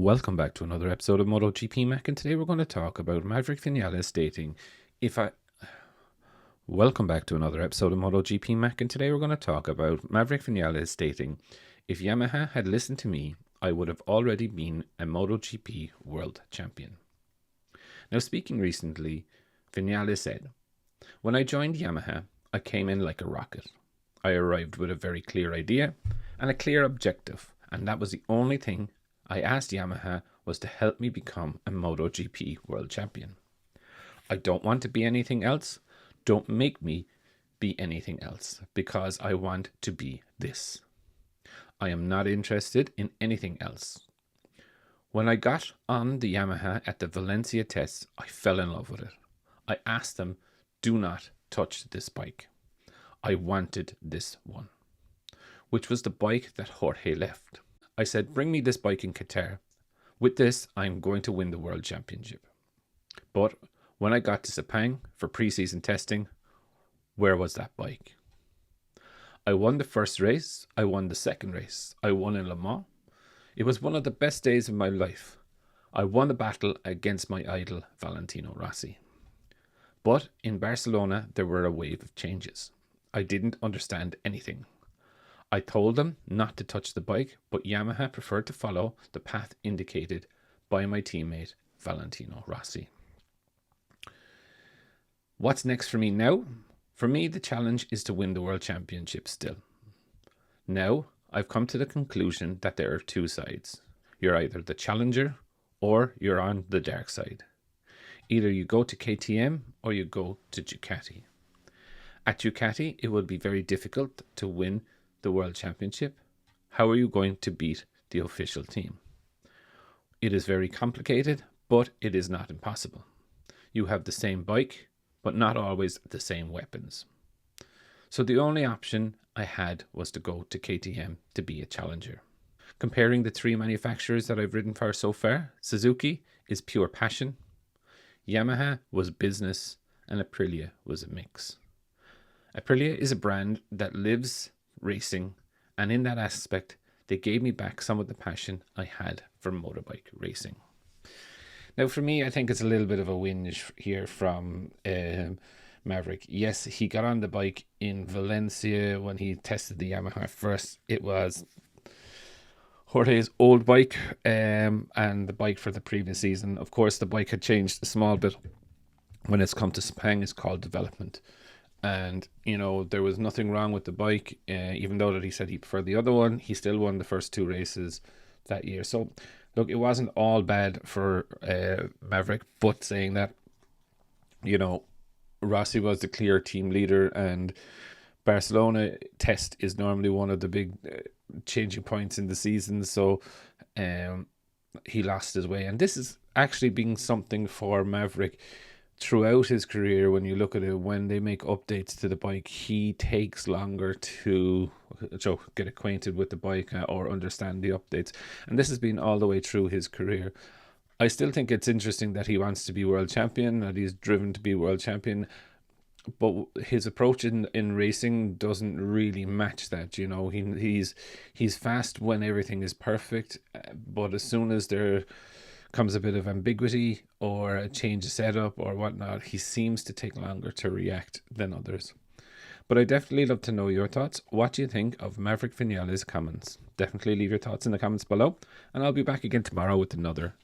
Welcome back to another episode of Motogp Mac, and today we're going to talk about Maverick Vinales stating, if I... Welcome back to another episode of Motogp Mac, and today we're going to talk about Maverick Vinales stating, if Yamaha had listened to me, I would have already been a MotoGP world champion. Now, speaking recently, Vinales said, when I joined Yamaha, I came in like a rocket. I arrived with a very clear idea and a clear objective, and that was the only thing I asked Yamaha was to help me become a MotoGP world champion. I don't want to be anything else. Don't make me be anything else, because I want to be this. I am not interested in anything else. When I got on the Yamaha at the Valencia tests, I fell in love with it. I asked them, do not touch this bike. I wanted this one, which was the bike that Jorge left. I said, bring me this bike in Qatar. With this, I'm going to win the world championship. But when I got to Sepang for preseason testing, where was that bike? I won the first race. I won the second race. I won in Le Mans. It was one of the best days of my life. I won the battle against my idol, Valentino Rossi. But in Barcelona, there were a wave of changes. I didn't understand anything. I told them not to touch the bike, but Yamaha preferred to follow the path indicated by my teammate, Valentino Rossi. What's next for me now? For me, the challenge is to win the world championship still. Now, I've come to the conclusion that there are two sides. You're either the challenger or you're on the dark side. Either you go to KTM or you go to Ducati. At Ducati, it will be very difficult to win the world championship. How are you going to beat the official team? It is very complicated, but it is not impossible. You have the same bike, but not always the same weapons. So the only option I had was to go to KTM to be a challenger. Comparing the three manufacturers that I've ridden for so far, Suzuki is pure passion, Yamaha was business, and Aprilia was a mix. Aprilia is a brand that lives racing, and in that aspect they gave me back some of the passion I had for motorbike racing. Now for me, I think it's a little bit of a whinge here from Maverick. Yes, he got on the bike in Valencia when he tested the Yamaha first. It was Jorge's old bike and the bike for the previous season. Of course, the bike had changed a small bit when it's come to Sepang. It's called development. And, you know, there was nothing wrong with the bike. Even though that he said he preferred the other one, he still won the first two races that year. So, look, it wasn't all bad for Maverick. But saying that, you know, Rossi was the clear team leader, and Barcelona test is normally one of the big changing points in the season. So, he lost his way. And this is actually being something for Maverick throughout his career. When you look at it, when they make updates to the bike, he takes longer to get acquainted with the bike or understand the updates. And this has been all the way through his career. I still think it's interesting that he wants to be world champion, that he's driven to be world champion, but his approach in racing doesn't really match that. You know, he's fast when everything is perfect, but as soon as there comes a bit of ambiguity or a change of setup or whatnot, he seems to take longer to react than others. But I definitely love to know your thoughts. What do you think of Maverick Vinales' comments? Definitely leave your thoughts in the comments below, and I'll be back again tomorrow with another